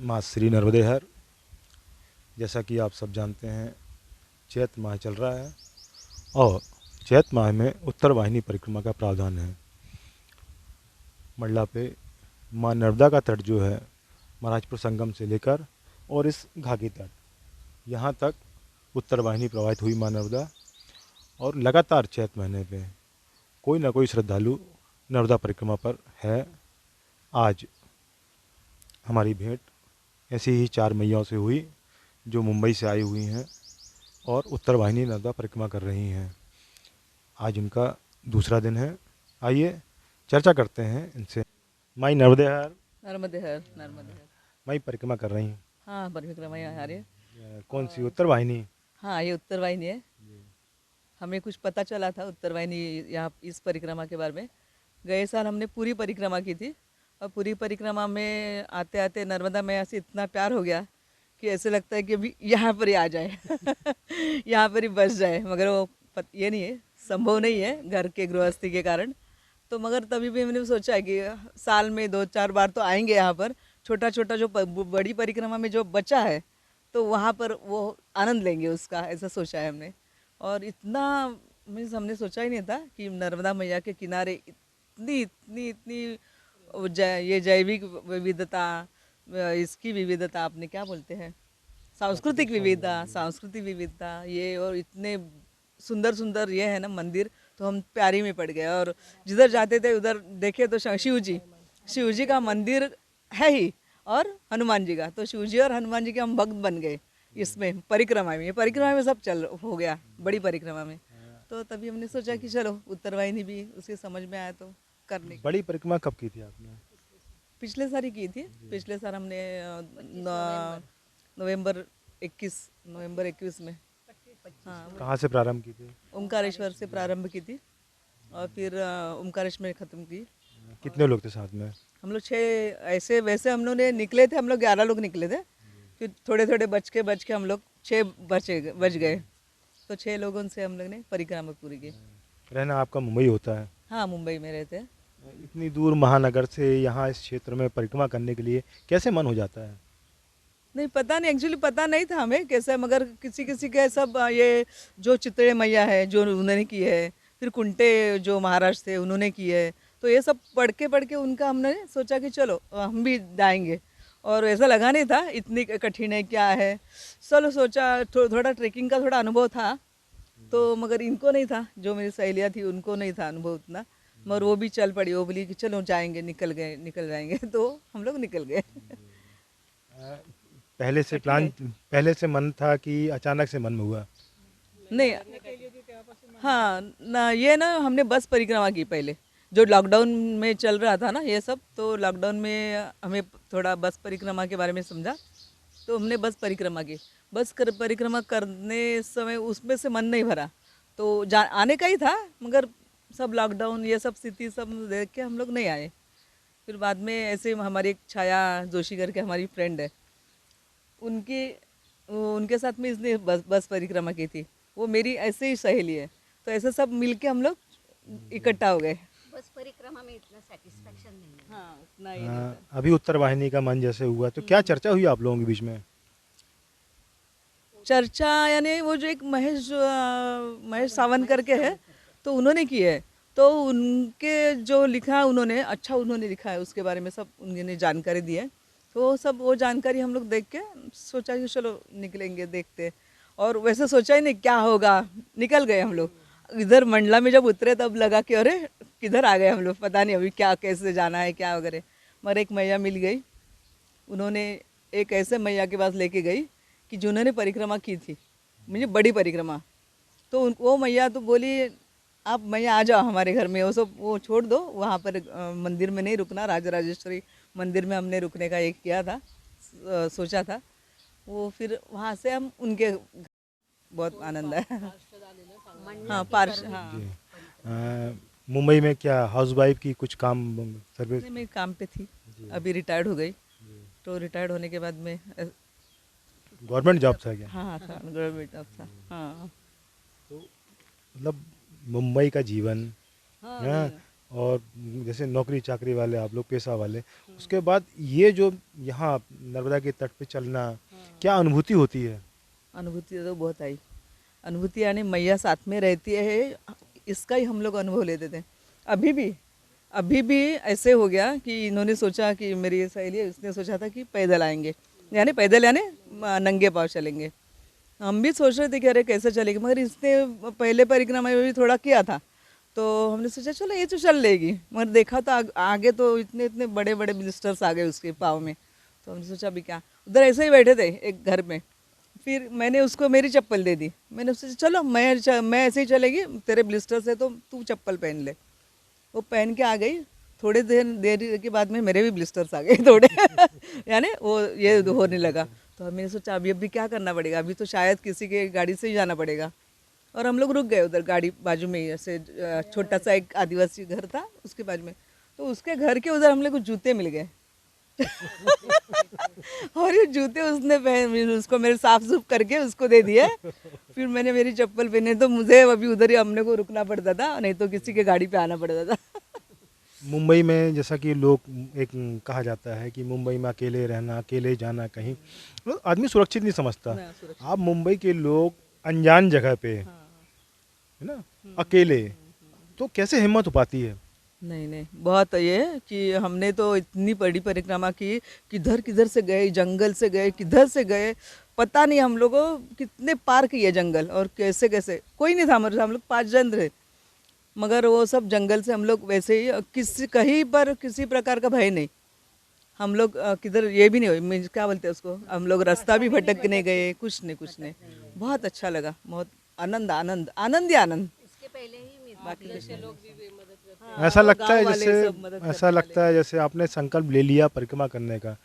माँ श्री नर्मदे हर। जैसा कि आप सब जानते हैं, चैत माह चल रहा है और चैत माह में उत्तर वाहिनी परिक्रमा का प्रावधान है। मंडला पे माँ नर्मदा का तट जो है महाराजपुर संगम से लेकर और इस घाघी तट यहाँ तक उत्तर वाहिनी प्रवाहित हुई माँ नर्मदा। और लगातार चैत महीने पे कोई ना कोई श्रद्धालु नर्मदा परिक्रमा पर है। आज हमारी भेंट ऐसी ही 4 मैयाओं से हुई जो मुंबई से आई हुई हैं और उत्तर वाहिनी नर्मदा परिक्रमा कर रही हैं। आज उनका दूसरा दिन है। आइए चर्चा करते हैं इनसे। माई नर्मदे हर। नर्मदे हर, नर्मदे हर। माई परिक्रमा कर रही हैं। हाँ, परिक्रमा यहाँ आ रही है। कौन सी? उत्तर वाहिनी। हाँ, ये उत्तर वाहिनी है। हमें कुछ पता चला था उत्तर वाहिनी यहाँ इस परिक्रमा के बारे में। गए साल हमने पूरी परिक्रमा की थी और पूरी परिक्रमा में आते आते नर्मदा मैया से इतना प्यार हो गया कि ऐसे लगता है कि अभी यहाँ पर ही आ जाए यहाँ पर ही बस जाए, मगर वो ये नहीं है, संभव नहीं है घर के गृहस्थी के कारण। तो मगर तभी भी मैंने सोचा है कि साल में 2-4 बार तो आएंगे यहाँ पर। छोटा छोटा जो बड़ी परिक्रमा में जो बचा है तो वहाँ पर वो आनंद लेंगे उसका, ऐसा सोचा है हमने। और इतना मीन्स हमने सोचा ही नहीं था कि नर्मदा मैया के किनारे इतनी इतनी इतनी ये जैविक विविधता, इसकी विविधता, आपने क्या बोलते हैं, सांस्कृतिक विविधता ये, और इतने सुंदर सुंदर ये है ना मंदिर, तो हम प्यारी में पड़ गए। और जिधर जाते थे उधर देखे तो शिव जी का मंदिर है ही, और हनुमान जी का, तो शिव जी और हनुमान जी के हम भक्त बन गए इसमें परिक्रमा में। ये परिक्रमा में सब चल हो गया बड़ी परिक्रमा में। तो तभी हमने सोचा कि चलो उत्तर वाहिनी भी उसे समझ में आया तो करने। बड़ी परिक्रमा कब की थी आपने? पिछले साल ही की थी। पिछले साल हमने नवंबर 21 में। हाँ, कहाँ से प्रारंभ की थी? ओमकारेश्वर से प्रारंभ की थी और फिर ओमकारेश्वर में ख़त्म की। कितने लोग थे साथ में? हम लोग 6 ऐसे वैसे हम लोग ने निकले थे, हम लोग 11 लोग निकले थे। फिर थोड़े थोड़े बच के हम लोग 6 बच गए। तो 6 लोगों से हम लोग ने परिक्रमा पूरी की। रहना आपका मुंबई होता है? हाँ, मुंबई में रहते हैं। इतनी दूर महानगर से यहाँ इस क्षेत्र में परिक्रमा करने के लिए कैसे मन हो जाता है? नहीं, पता नहीं, एक्चुअली पता नहीं था हमें कैसे, मगर किसी किसी के सब ये जो चितड़े मैया है जो उन्होंने की है, फिर कुंटे जो महाराष्ट्र थे उन्होंने की है, तो ये सब पढ़ के उनका हमने सोचा कि चलो हम भी जाएंगे। और ऐसा लगा नहीं था इतनी कठिन है क्या है। चलो सोचा, थोड़ा ट्रेकिंग का थोड़ा अनुभव था, तो मगर इनको नहीं था, जो मेरी सहेलियाँ थी उनको नहीं था अनुभव उतना, मगर वो भी चल पड़ी, वो बोली कि चलो जाएंगे, निकल जाएंगे तो हम लोग निकल गए पहले से मन था कि अचानक से मन में हुआ? नहीं, हाँ ना, ये ना हमने बस परिक्रमा की पहले, जो लॉकडाउन में चल रहा था ना ये सब, तो लॉकडाउन में हमें थोड़ा बस परिक्रमा के बारे में समझा, तो हमने बस परिक्रमा की। परिक्रमा करने समय उसमें से मन नहीं भरा, तो आने का ही था, मगर सब लॉकडाउन ये सब स्थिति सब देख के हम लोग नहीं आए। फिर बाद में ऐसे हमारी एक छाया जोशी करके हमारी फ्रेंड है, उनकी उनके साथ में इसने बस परिक्रमा की थी। वो मेरी ऐसे ही सहेली है, तो ऐसे सब मिलके हम लोग इकट्ठा हो गए। बस परिक्रमा में इतना सेटिस्फेक्शन नहीं है। हाँ, उतना ही नहीं था। अभी उत्तर वाहिनी का मन जैसे हुआ तो क्या चर्चा हुई आप लोगों के बीच में? चर्चा यानी वो जो एक महेश सावंत करके है, तो उन्होंने की है, तो उनके जो लिखा उन्होंने अच्छा उन्होंने लिखा है, उसके बारे में सब उन्होंने जानकारी दी है। तो सब वो जानकारी हम लोग देख के सोचा कि चलो निकलेंगे देखते। और वैसे सोचा ही नहीं क्या होगा, निकल गए हम लोग। इधर मंडला में जब उतरे तब लगा कि अरे किधर आ गए हम लोग, पता नहीं अभी क्या कैसे जाना है क्या वगैरह। मगर एक मैया मिल गई, उन्होंने एक ऐसे मैया के पास लेके गई कि जिन्होंने परिक्रमा की थी, मुझे बड़ी परिक्रमा। तो वो मैया तो बोली आप मैया आ जाओ हमारे घर में, वो सब वो छोड़ दो, वहाँ पर मंदिर में नहीं रुकना, राजराजेश्वरी मंदिर में हमने रुकने का एक किया था, सोचा था। वो फिर वहाँ से हम उनके बहुत आनंद आया। हाँ, हाँ। मुंबई में क्या हाउसवाइफ की कुछ काम सर्विस? मैं काम पे थी, अभी रिटायर्ड हो गई। तो रिटायर्ड होने के बाद में गवर्नमेंट जॉब था क्या? हाँ था, गवर्नमेंट जॉब था। हाँ, तो मतलब मुंबई का जीवन, हाँ, हाँ, और जैसे नौकरी चाकरी वाले आप लोग, पेशा वाले, उसके बाद ये जो यहाँ नर्मदा के तट पे चलना, क्या अनुभूति होती है? अनुभूति तो बहुत आई। अनुभूति यानी मैया साथ में रहती है, इसका ही हम लोग अनुभव लेते थे। अभी भी ऐसे हो गया कि इन्होंने सोचा कि मेरी ये सहेली है, उसने सोचा था कि पैदल आएंगे, यानी पैदल यानी नंगे पाँव चलेंगे। हम भी सोच रहे थे कि अरे कैसे चलेगी, मगर इसने पहले परिक्रमा में भी थोड़ा किया था, तो हमने सोचा चलो ये तो चल लेगी। मगर देखा तो आगे तो इतने इतने बड़े बड़े ब्लिस्टर्स आ गए उसके पाँव में, तो हमने सोचा अभी क्या। उधर ऐसे ही बैठे थे एक घर में, फिर मैंने उसको मेरी चप्पल दे दी। मैंने उससे चलो मैं ऐसे ही चलेगी, तेरे ब्लिस्टर्स है तो तू चप्पल पहन ले। वो पहन के आ गई। थोड़ी देर के बाद में मेरे भी ब्लिस्टर्स आ गए थोड़े यानी वो ये होने लगा। तो मैंने सोचा अभी क्या करना पड़ेगा, अभी तो शायद किसी के गाड़ी से ही जाना पड़ेगा। और हम लोग रुक गए उधर गाड़ी बाजू में ही, ऐसे छोटा सा एक आदिवासी घर था उसके बाजू में, तो उसके घर के उधर हम लोग को जूते मिल गए और ये जूते उसने उसको मेरे साफ सूफ करके उसको दे दिए। फिर मैंने मेरी चप्पल पहने, तो मुझे अभी उधर ही हमने को रुकना पड़ता था, नहीं तो किसी के गाड़ी पे आना पड़ता था मुंबई में जैसा कि लोग एक कहा जाता है कि मुंबई में अकेले रहना, अकेले जाना कहीं, तो आदमी सुरक्षित नहीं समझता। ना, सुरक्षित। आप मुंबई के लोग अनजान जगह पे, है ना, अकेले, तो कैसे हिम्मत हो पाती है? नहीं बहुत ये है कि हमने तो इतनी बड़ी परिक्रमा की, किधर किधर से गए, जंगल से गए, किधर से गए पता नहीं। हम लोगों कितने पार किए जंगल, और कैसे कैसे कोई नहीं था हमारे, हम लोग 5 जन थे, मगर वो सब जंगल से हम लोग वैसे ही, किसी कहीं पर किसी प्रकार का भय नहीं। हम लोग किधर ये भी नहीं हुई, मीन्स क्या बोलते हैं उसको, हम लोग रास्ता भी भटकने गए, कुछ नहीं। बहुत अच्छा लगा, बहुत आनंद आनंद आनंद ही आनंद। इसके पहले ही बाकी लोग भी मदद ऐसा लगता है गाँव वाले जैसे, सब मदद ऐसा लगता है जैसे आपने संकल्प ले लिया परिक्रमा करने का,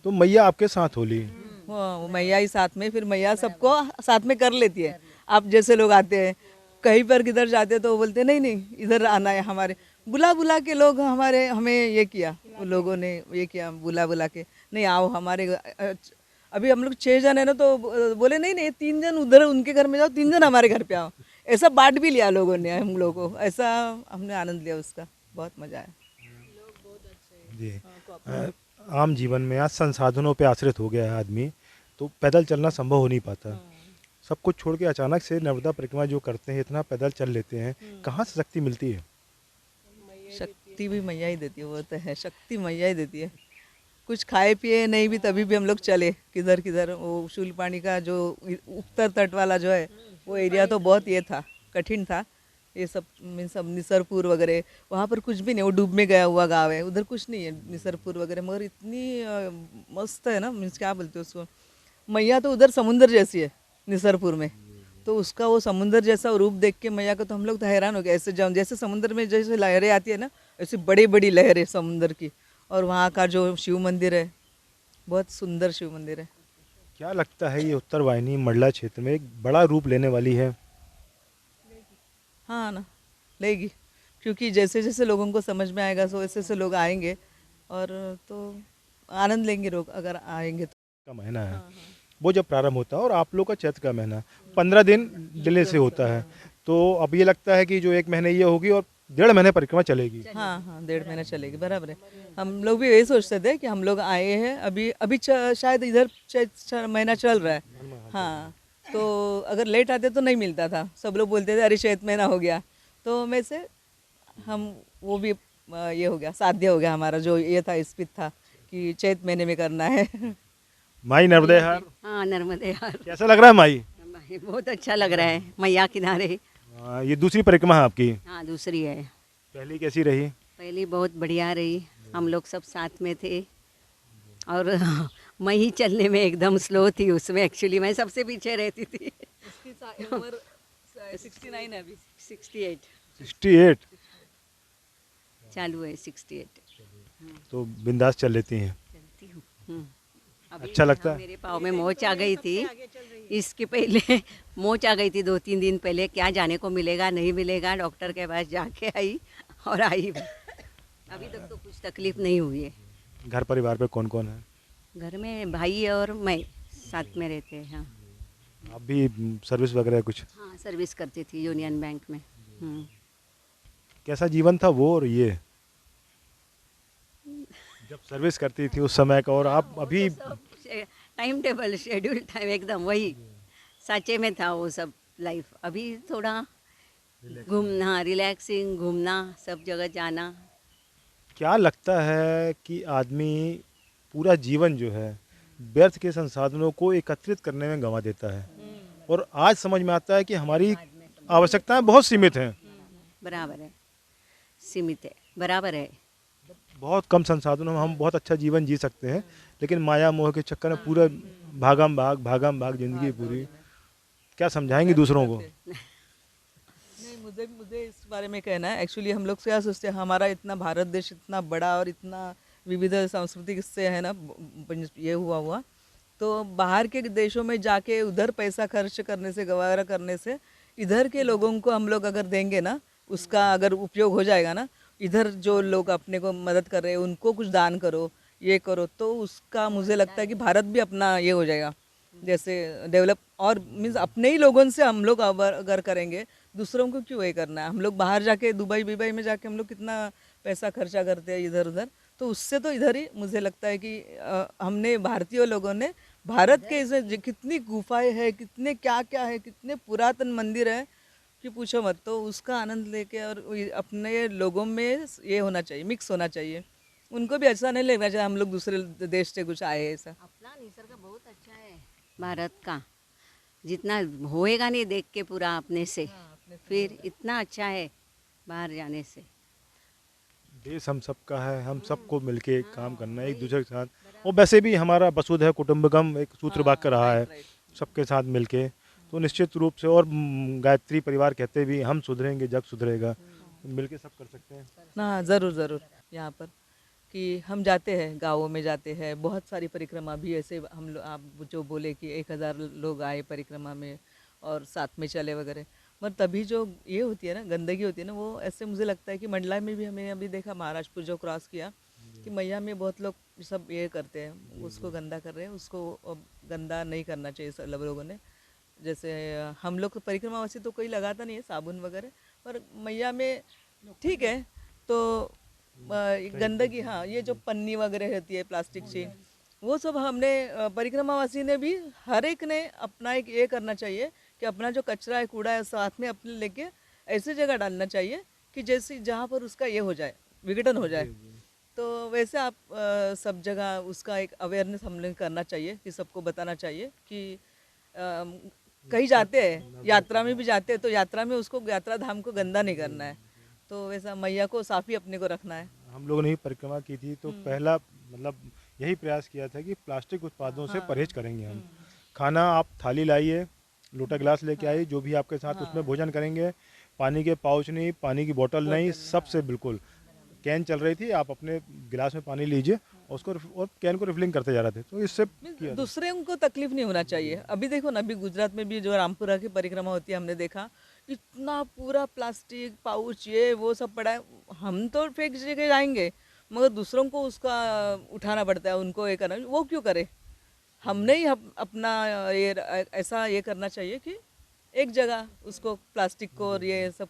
तो मैया आपके साथ होली। वो मैया ही साथ में, फिर मैया सबको साथ में कर लेती है। आप जैसे लोग आते हैं कहीं पर किधर जाते हैं तो वो बोलते नहीं इधर आना है, हमारे बुला के लोग हमें ये किया, वो लोगों ने ये किया, बुला के नहीं आओ हमारे अभी हम लोग 6 जन है ना, तो बोले नहीं 3 जन उधर उनके घर में जाओ, 3 जन हमारे घर पे आओ। ऐसा बांट भी लिया लोगों ने हम लोगों को, ऐसा हमने आनंद लिया उसका, बहुत मजा आया। जी। आम जीवन में आज संसाधनों पे आश्रित हो गया है आदमी, तो पैदल चलना संभव हो नहीं पाता। सब कुछ छोड़ के अचानक से नर्मदा परिक्रमा जो करते हैं, इतना पैदल चल लेते हैं, कहाँ से शक्ति मिलती है? शक्ति भी मैया ही देती है, वो तो है, शक्ति मैया ही देती है। कुछ खाए पिए नहीं भी तभी भी हम लोग चले किधर किधर। वो शूलपानी का जो उत्तर तट वाला जो है वो एरिया तो बहुत ये था, कठिन था। ये सब मीन्स सब निसरपुर वगैरह, वहाँ पर कुछ भी नहीं, वो डूब में गया हुआ गांव है, उधर कुछ नहीं है निसरपुर वगैरह, मगर इतनी मस्त है ना, मीन्स क्या बोलते हैं उसको, मैया तो उधर समुंदर जैसी है निसरपुर में, तो उसका वो समुंदर जैसा रूप देख के मैया का तो हम लोग तो हैरान हो गए। ऐसे जैसे समुद्र में जैसे लहरें आती है ना, ऐसी बड़ी बड़ी लहरें समुद्र की। और वहाँ का जो शिव मंदिर है, बहुत सुंदर शिव मंदिर है। क्या लगता है ये उत्तर वाहिनी मंडला क्षेत्र में एक बड़ा रूप लेने वाली है? हाँ ना, लेगी, क्योंकि जैसे जैसे लोगों को समझ में आएगा, सो वैसे वैसे लोग आएंगे और तो आनंद लेंगे लोग अगर आएंगे तो। का महीना है वो जब प्रारंभ होता है, और आप लोग का चैत्र का महीना 15 दिन डिले से होता है, तो अब ये लगता है कि जो 1 महीने ये होगी और 1.5 महीने परिक्रमा चलेगी। हाँ 1.5 महीना चलेगी, बराबर है। हम लोग भी यही सोचते थे कि हम लोग आए हैं अभी शायद इधर महीना चल रहा है, हाँ, तो अगर लेट आते तो नहीं मिलता था। सब लोग बोलते थे अरे चैत महीना हो गया, तो में से हम वो भी ये हो गया, साध्य हो गया हमारा जो ये था, स्पित था कि चैत महीने में करना है। माई नर्मदे हर, हाँ नर्मदे यार, कैसा लग रहा है माई? बहुत अच्छा लग रहा है मैया किनारे। ये दूसरी परिक्रमा है आपकी? हाँ दूसरी है। पहली कैसी रही? पहली बहुत बढ़िया रही, हम लोग सब साथ में थे, और मैं ही चलने में एकदम स्लो थी उसमें, एक्चुअली मैं सबसे पीछे रहती थी। इसकी उम्र 69 है अभी, 68 68 चालू है, 68 तो बिंदास चल लेती हैं। चलती हूँ। अभी अच्छा लगता है? मेरे पाँव में मोच आ गई थी, इसके पहले मोच आ गई थी 2-3 दिन पहले, क्या जाने को मिलेगा नहीं मिलेगा, डॉक्टर के पास जाके आई और आई। अभी तक तो कुछ तकलीफ नहीं हुई है। घर परिवार पे कौन कौन है? घर में भाई और मैं साथ में रहते हैं। हाँ आप भी सर्विस वगैरह कुछ? हाँ सर्विस करती थी यूनियन बैंक में। कैसा जीवन था वो और ये, जब सर्विस करती थी उस समय का और आप अभी? टाइम टेबल शेड्यूल टाइम एकदम वही साचे में था वो सब लाइफ। अभी थोड़ा घूमना, रिलैक्सिंग, घूमना, सब जगह जाना। क्या लगता है कि आदमी पूरा जीवन जो है व्यर्थ के संसाधनों को एकत्रित करने में गंवा देता है, और आज समझ में आता है कि हमारी आवश्यकताएं बहुत सीमित हैं। बराबर है, सीमित है, बराबर है। बहुत कम संसाधनों में हम बहुत अच्छा जीवन जी सकते हैं, लेकिन माया मोह के चक्कर में पूरा भागम भाग जिंदगी पूरी। क्या समझाएंगे दूसरों को? नहीं, मुझे मुझे इस बारे में कहना है, एक्चुअली हम लोग क्या सोचते हैं, हमारा इतना भारत देश इतना बड़ा और इतना विविध सांस्कृतिक से है ना ये हुआ, तो बाहर के देशों में जाके उधर पैसा खर्च करने से, गवारा करने से, इधर के लोगों को हम लोग अगर देंगे ना, उसका अगर उपयोग हो जाएगा ना, इधर जो लोग अपने को मदद कर रहे हैं उनको कुछ दान करो, ये करो, तो उसका मुझे लगता है कि भारत भी अपना ये हो जाएगा, जैसे डेवलप। और मीन्स अपने ही लोगों से हम लोग अगर करेंगे, दूसरों को क्यों ये करना है। हम लोग बाहर जाके दुबई में जाके हम लोग कितना पैसा खर्चा करते हैं इधर उधर, तो उससे तो इधर ही मुझे लगता है कि हमने भारतीय लोगों ने भारत के इसे कितनी गुफाएं है, कितने क्या क्या है, कितने पुरातन मंदिर है कि पूछो मत, तो उसका आनंद लेके और अपने लोगों में ये होना चाहिए, मिक्स होना चाहिए। उनको भी ऐसा नहीं लगना चाहिए हम लोग दूसरे देश से कुछ आए ऐसा। अपना निसर्ग बहुत अच्छा है भारत का, जितना होएगा नहीं देख के पूरा अपने से, फिर इतना अच्छा है बाहर जाने से। देश हम सबका है, हम सबको मिलके काम करना है एक दूसरे के साथ। और वैसे भी हमारा वसुधैव कुटुंबकम एक सूत्र वाक्य रहा है, सबके साथ मिलके, तो निश्चित रूप से। और गायत्री परिवार कहते भी हम सुधरेंगे जग सुधरेगा, मिलके सब कर सकते हैं हाँ, ज़रूर ज़रूर। यहाँ पर कि हम जाते हैं, गाँवों में जाते हैं, बहुत सारी परिक्रमा भी ऐसे हम लोग, आप जो बोले कि 1000 लोग आए परिक्रमा में और साथ में चले वगैरह, मगर तभी जो ये होती है ना, गंदगी होती है ना, वो ऐसे मुझे लगता है कि मंडला में भी हमें अभी देखा, महाराजपुर जो क्रॉस किया कि मैया में बहुत लोग सब ये करते हैं, उसको गंदा कर रहे हैं, उसको गंदा नहीं करना चाहिए सब लोगों ने। जैसे हम लोग परिक्रमा वैसे तो कोई लगाता नहीं है साबुन वगैरह, पर मैया में ठीक है, तो गंदगी, हाँ, ये जो पन्नी वगैरह रहती है प्लास्टिक की, वो सब हमने परिक्रमावासी ने भी, हर एक ने अपना एक ये करना चाहिए कि अपना जो कचरा है, कूड़ा है, साथ में अपने लेके ऐसी जगह डालना चाहिए कि जैसे जहाँ पर उसका ये हो जाए, विघटन हो जाए। तो वैसे आप सब जगह उसका एक अवेयरनेस हमने करना चाहिए कि सबको बताना चाहिए कि कहीं जाते हैं, यात्रा में भी जाते हैं, तो यात्रा में उसको, यात्रा धाम को गंदा नहीं करना है, तो वैसा मैया को साफ ही अपने को रखना है। हम लोगों ने ही परिक्रमा की थी, तो पहला मतलब यही प्रयास किया था कि प्लास्टिक उत्पादों से परहेज करेंगे हम। खाना आप थाली लाइए, लोटा गिलास लेके आइए, जो भी आपके साथ उसमें भोजन करेंगे, पानी के पाउच नहीं, पानी की बोतल नहीं, सबसे बिल्कुल। कैन चल रही थी, आप अपने गिलास में पानी लीजिए और उसको और कैन को रिफिलिंग करते जा रहे थे, तो इससे किया था। दूसरे को तकलीफ नहीं होना चाहिए। अभी देखो ना, अभी गुजरात में भी जो रामपुरा की परिक्रमा होती है, हमने देखा इतना पूरा प्लास्टिक पाउच ये वो सब पड़ा है। हम तो फेंक के जाएंगे, मगर दूसरों को उसका उठाना पड़ता है, उनको ये करना, वो क्यों करे। हमने ही अपना ये ऐसा ये करना चाहिए कि एक जगह उसको, प्लास्टिक को और ये सब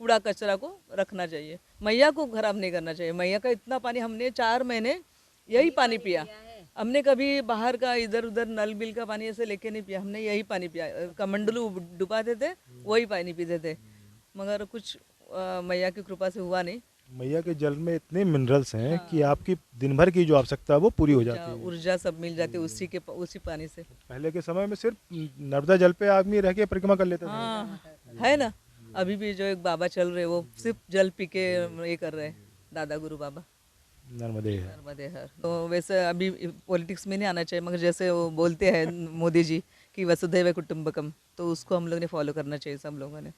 कूड़ा कचरा को रखना चाहिए। मैया को खराब नहीं करना चाहिए। मैया का इतना पानी हमने 4 महीने यही पानी पिया, हमने कभी बाहर का इधर उधर नल बिल का पानी ऐसे लेके नहीं पिया, हमने यही पानी पिया। कमंडलू डुबाते थे, वही पानी पीते थे, मगर कुछ मैया की कृपा से हुआ नहीं। मैया के जल में इतने मिनरल्स हैं कि आपकी दिन भर की जो आवश्यकता है वो पूरी हो जाती है। ऊर्जा सब मिल जाती है उसी पानी से। पहले के समय में सिर्फ नर्मदा जल पे आदमी रह के परिक्रमा कर लेता था। हाँ, है ना। अभी भी जो एक बाबा चल रहे, वो सिर्फ जल पी के ये कर रहे हैं, दादा गुरु बाबा नर्मदे हर। तो वैसे अभी पॉलिटिक्स में नहीं आना चाहिए, मगर जैसे वो बोलते हैं मोदी जी कि वसुधैव कुटुंबकम, तो उसको हम लोग ने फॉलो करना चाहिए, सब लोगों ने।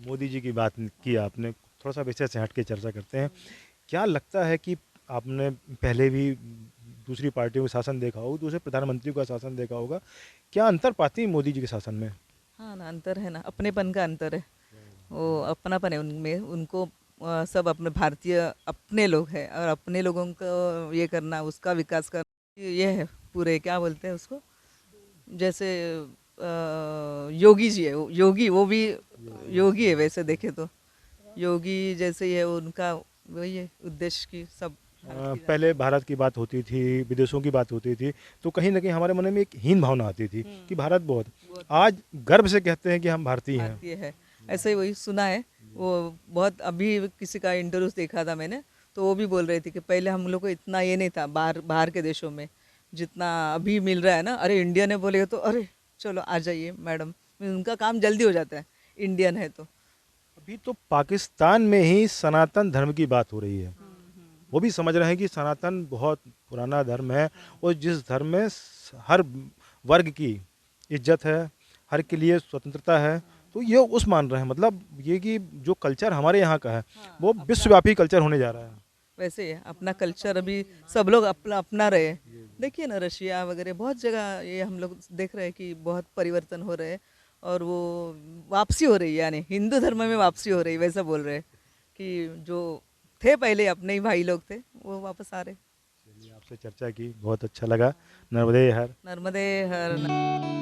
मोदी जी की बात की आपने, थोड़ा सा विषय से हट के चर्चा करते हैं। क्या लगता है कि आपने पहले भी दूसरी पार्टियों का शासन देखा होगा, दूसरे प्रधानमंत्री का शासन देखा होगा, क्या अंतर पाती है मोदी जी के शासन में? हाँ ना, अंतर है ना, अपनेपन का अंतर है, वो अपनापन है उनमें। उनको सब अपने भारतीय अपने लोग हैं, और अपने लोगों को ये करना, उसका विकास करना, ये है पूरे, क्या बोलते हैं उसको, जैसे योगी जी है, योगी, वो भी योगी है वैसे देखे तो योगी जैसे ही है उनका वही है उद्देश्य की सब पहले भारत की बात होती थी, विदेशों की बात होती थी, तो कहीं ना कहीं हमारे मन में एक हीन भावना आती थी कि भारत बहुत, आज गर्व से कहते हैं कि हम भारतीय हैं। भारतीय है। ऐसे ही वही सुना है वो बहुत, अभी किसी का इंटरव्यू देखा था मैंने, तो वो भी बोल रही थी कि पहले हम लोग को इतना ये नहीं था बाहर बाहर के देशों में जितना अभी मिल रहा है ना। अरे इंडियन है बोलेगा तो अरे चलो आ जाइए मैडम, उनका काम जल्दी हो जाता है इंडियन है तो। अभी तो पाकिस्तान में ही सनातन धर्म की बात हो रही है, वो भी समझ रहे हैं कि सनातन बहुत पुराना धर्म है और जिस धर्म में हर वर्ग की इज्जत है, हर के लिए स्वतंत्रता है, तो ये उस मान रहे हैं। मतलब ये कि जो कल्चर हमारे यहाँ का है वो विश्वव्यापी कल्चर होने जा रहा है। वैसे ही है, अपना कल्चर अभी सब लोग अपना रहे हैं। देखिए ना रशिया वगैरह बहुत जगह ये हम लोग देख रहे हैं कि बहुत परिवर्तन हो रहे हैं और वो वापसी हो रही है, यानी हिंदू धर्म में वापसी हो रही है, वैसा बोल रहे हैं कि जो थे पहले अपने ही भाई लोग थे वो वापस आ रहे। चलिए, आपसे चर्चा की बहुत अच्छा लगा। नर्मदे हर। नर्मदे हर।